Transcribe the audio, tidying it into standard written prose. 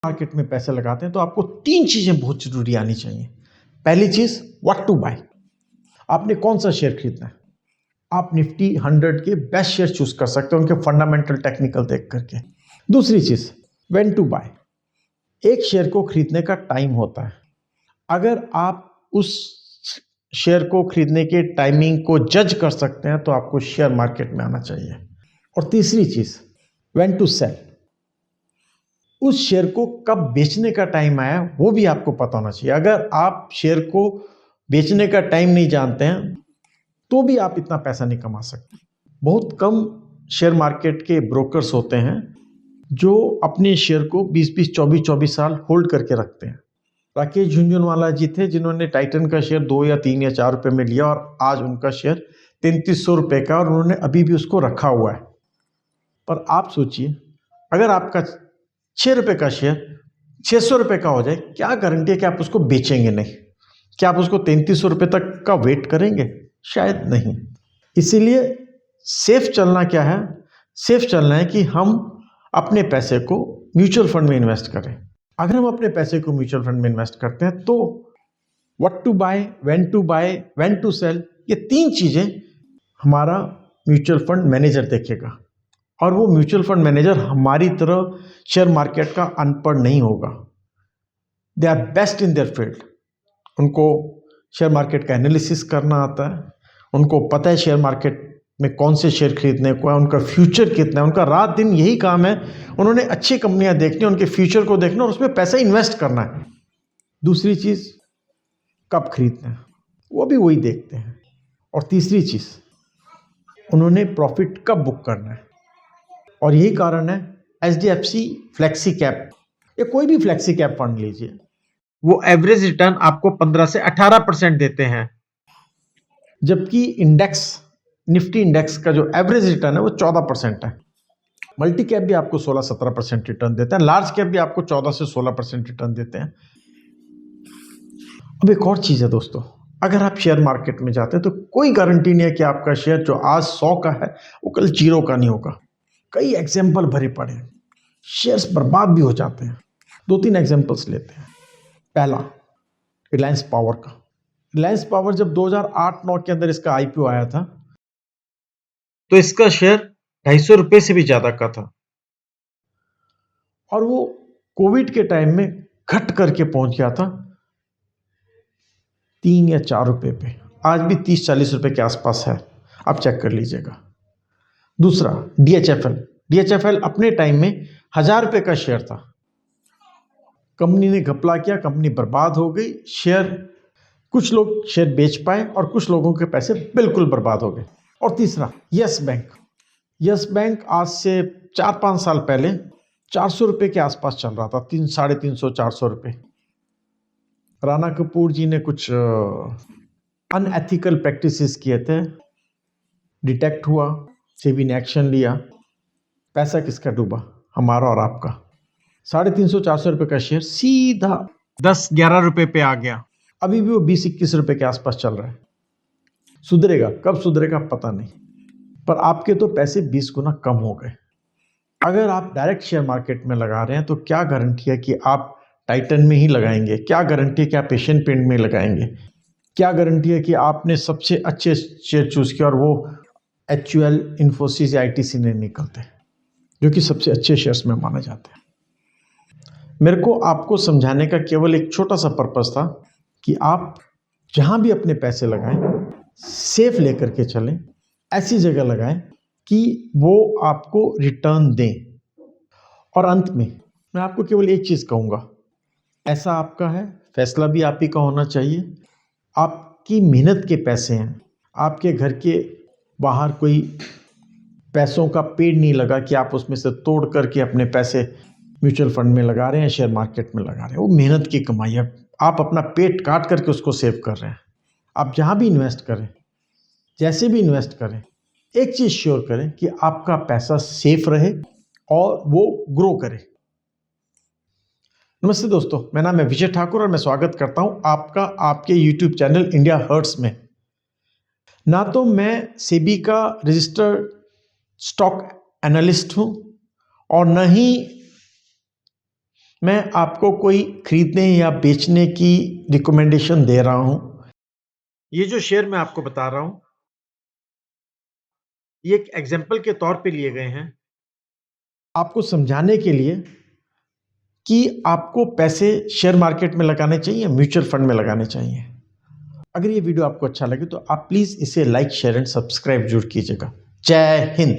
Market में पैसे लगाते हैं तो आपको तीन चीजें बहुत जरूरी आनी चाहिए। पहली चीज, व्हाट टू बाय, आपने कौन सा शेयर खरीदना है। आप निफ्टी 100 के बेस्ट शेयर चूज कर सकते हैं उनके फंडामेंटल टेक्निकल देख करके। दूसरी चीज, व्हेन टू बाय, एक शेयर को खरीदने का टाइम होता है। अगर आप उस शेयर को खरीदने के टाइमिंग को जज कर सकते हैं तो आपको शेयर मार्केट में आना चाहिए। और तीसरी चीज, व्हेन टू सेल, उस शेयर को कब बेचने का टाइम आया वो भी आपको पता होना चाहिए। अगर आप शेयर को बेचने का टाइम नहीं जानते हैं तो भी आप इतना पैसा नहीं कमा सकते। बहुत कम शेयर मार्केट के ब्रोकर्स होते हैं जो अपने शेयर को 20-20, 24-24 साल होल्ड करके रखते हैं। राकेश झुनझुनवाला जी थे जिन्होंने टाइटन का शेयर 2 या 3 या 4 रुपए में लिया और आज उनका शेयर 3300 रुपए का और उन्होंने अभी भी उसको रखा हुआ है। पर आप सोचिए, अगर आपका 6 रुपए का शेयर 600 रुपए का हो जाए, क्या गारंटी है कि आप उसको बेचेंगे नहीं? क्या आप उसको 3300 रुपए तक का वेट करेंगे? शायद नहीं। इसीलिए सेफ चलना क्या है? सेफ चलना है कि हम अपने पैसे को म्यूचुअल फंड में इन्वेस्ट करें। अगर हम अपने पैसे को म्यूचुअल फंड में इन्वेस्ट करते हैं तो what to buy, when to sell, ये तीन चीजें हमारा म्यूचुअल फंड मैनेजर देखेगा। और वो म्यूचुअल फंड मैनेजर हमारी तरह शेयर मार्केट का अनपढ़ नहीं होगा। They are best in their field. उनको शेयर मार्केट का एनालिसिस करना आता है, उनको पता है शेयर मार्केट में कौन से शेयर खरीदने को है, उनका फ्यूचर कितना है, उनका रात दिन यही काम है। उन्होंने अच्छी कंपनियां देखनी, उनके फ्यूचर को देखना और उसमें पैसा इन्वेस्ट करना है। दूसरी चीज, कब खरीदना है वो भी वही देखते हैं। और तीसरी चीज, उन्होंने प्रॉफिट कब बुक करना है। और यही कारण है HDFC फ्लेक्सी कैप या कोई भी फ्लेक्सी कैप फंड लीजिए, वो एवरेज रिटर्न आपको 15 से 18% देते हैं, जबकि इंडेक्स, निफ्टी इंडेक्स का जो एवरेज रिटर्न है वो 14% है। मल्टी कैप भी आपको 16-17% रिटर्न देते हैं, लार्ज कैप भी आपको 14 से 16% रिटर्न देते हैं। अब एक और चीज है दोस्तों, अगर आप शेयर मार्केट में जाते हैं तो कोई गारंटी नहीं है कि आपका शेयर जो आज 100 का है वो कल 0 का नहीं होगा। कई एग्जाम्पल भरे पड़े हैं, शेयर्स बर्बाद भी हो जाते हैं। 2-3 एग्जाम्पल्स लेते हैं। पहला, रिलायंस पावर का। रिलायंस पावर जब 2008-9 के अंदर इसका IPO आया था तो इसका शेयर 250 रुपए से भी ज्यादा का था और वो कोविड के टाइम में घट करके पहुंच गया था 3 या 4 रुपए पे। आज भी 30-40 रुपए के आसपास है, आप चेक कर लीजिएगा। दूसरा, DHFL अपने टाइम में 1000 रुपए का शेयर था। कंपनी ने घपला किया, कंपनी बर्बाद हो गई, शेयर, कुछ लोग शेयर बेच पाए और कुछ लोगों के पैसे बिल्कुल बर्बाद हो गए। और तीसरा, यस बैंक आज से 4-5 साल पहले 400 रुपए के आसपास चल रहा था, 350-400 रुपए। राणा कपूर जी ने कुछ अनएथिकल प्रैक्टिसेस किए थे, डिटेक्ट हुआ, सेबी ने एक्शन लिया, पैसा किसका डूबा? हमारा और आपका। 350-400 रुपए का शेयर सीधा 10-11 रुपए पे आ गया। अभी भी वो 20-21 रुपए के आसपास चल रहा है। सुधरेगा, कब सुधरेगा पता नहीं, पर आपके तो पैसे 20 गुना कम हो गए। अगर आप डायरेक्ट शेयर मार्केट में लगा रहे हैं तो क्या गारंटी है कि आप टाइटन में ही लगाएंगे? क्या गारंटी है कि आप एशियन पेंट में लगाएंगे? क्या गारंटी है कि आपने सबसे अच्छे शेयर चूज किया और वो HUL, इन्फोसिस या ITC नहीं निकलते, जो कि सबसे अच्छे शेयर्स में माने जाते हैं। मेरे को आपको समझाने का केवल एक छोटा सा पर्पस था कि आप जहां भी अपने पैसे लगाएं, सेफ लेकर के चलें, ऐसी जगह लगाएं कि वो आपको रिटर्न दें। और अंत में मैं आपको केवल एक चीज कहूंगा, ऐसा आपका है, फैसला भी आप ही का होना चाहिए। आपकी मेहनत के पैसे हैं, आपके घर के बाहर कोई पैसों का पेड़ नहीं लगा कि आप उसमें से तोड़ करके अपने पैसे म्यूचुअल फंड में लगा रहे हैं, शेयर मार्केट में लगा रहे हैं। वो मेहनत की कमाई है, आप अपना पेट काट करके उसको सेव कर रहे हैं। आप जहां भी इन्वेस्ट करें, जैसे भी इन्वेस्ट करें, एक चीज श्योर करें कि आपका पैसा सेफ रहे और वो ग्रो करे। नमस्ते दोस्तों, मेरा नाम है विजय ठाकुर और मैं स्वागत करता हूं आपका आपके YouTube चैनल इंडिया हर्ट्स में। ना तो मैं सेबी का रजिस्टर्ड स्टॉक एनालिस्ट हूं और न ही मैं आपको कोई खरीदने या बेचने की रिकमेंडेशन दे रहा हूं। ये जो शेयर मैं आपको बता रहा हूं, ये एक एग्जाम्पल के तौर पे लिए गए हैं आपको समझाने के लिए कि आपको पैसे शेयर मार्केट में लगाने चाहिए, म्यूचुअल फंड में लगाने चाहिए। अगर ये वीडियो आपको अच्छा लगे तो आप प्लीज़ इसे लाइक, शेयर एंड सब्सक्राइब जरूर कीजिएगा। जय हिंद।